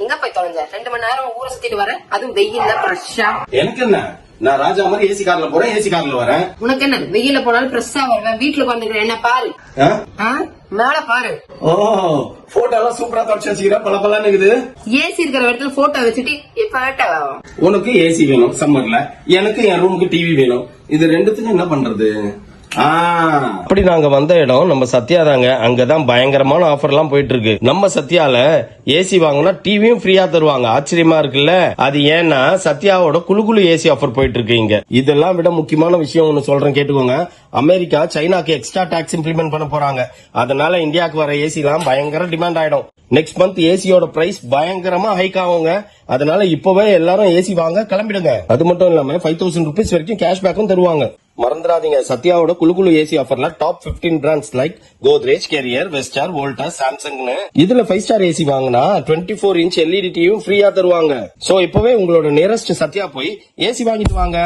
எங்க போய் தொலைஞ்ச? 2 மணி நேரம் ஊரை சுத்திட்டு வரேன், அதுவும் வெயில்ல ஃப்ரெஷ்ஷா. எனக்கு என்ன, நான் ராஜா மாதிரி ஏசி கார்ல போறேன், ஏசி கார்ல வரேன். உனக்கு என்ன, வெயில போனாலும் ஃப்ரெஷ்ஷா வருவேன். வீட்டுல உட்காந்துக்கிறேன், என்ன பாரு. மேல பாரு. ஓ, போட்டோ எல்லாம் சூப்பரா தொடச்சு வச்சுக்கிற, பல பலன்னு இருக்குது. ஏசி இருக்கிற இடத்துல போட்டோ வச்சுட்டு இப்ப உனக்கு ஏசி வேணும் சம்மர்ல, எனக்கு என் ரூமுக்கு டிவி வேணும். இது ரெண்டுத்துக்கும் என்ன பண்றது? அப்படி நாங்க வந்த இடம் நம்ம சத்யா தாங்க. அங்கதான் பயங்கரமான ஆஃபர் எல்லாம் போயிட்டு இருக்கு. நம்ம சத்யால ஏசி வாங்கினா டிவியும் ஃப்ரீயா தருவாங்க. ஆச்சரியமா இருக்குல்ல? அது ஏன்னா சத்யாவோட குழு ஏசி ஆஃபர் போயிட்டு இருக்கு இங்க. இதெல்லாம் விட முக்கியமான விஷயம் ஒன்னு சொல்றேன், கேட்டுக்கோங்க. அமெரிக்கா சைனாக்கு எக்ஸ்ட்ரா டாக்ஸ் இம்ப்ளிமெண்ட் பண்ண போறாங்க. அதனால இந்தியாவுக்கு வர ஏசி எல்லாம் பயங்கர டிமாண்ட் ஆயிடும். நெக்ஸ்ட் மந்த் ஏசியோட பிரைஸ் பயங்கரமா ஹைக் ஆகுங்க. அதனால இப்பவே எல்லாரும் ஏசி வாங்க கிளம்பிடுங்க. அது மட்டும் இல்லாம 5000 rupees வரைக்கும் கேஷ்பேக்கும் தருவாங்க. மறந்துடாதீங்க, சத்யாவோட குழு ஏசி ஆஃபர்ல top 15 brands like Godrej, Carrier, Vestar, Voltas, சாம்சங்னு இதுல 5 ஸ்டார் ஏசி வாங்கினா 24 inch LED டிவியும் ஃப்ரீயா தருவாங்க. சோ இப்பவே உங்களோட நியரஸ்ட் சத்யா போய் ஏசி வாங்கிட்டு வாங்க.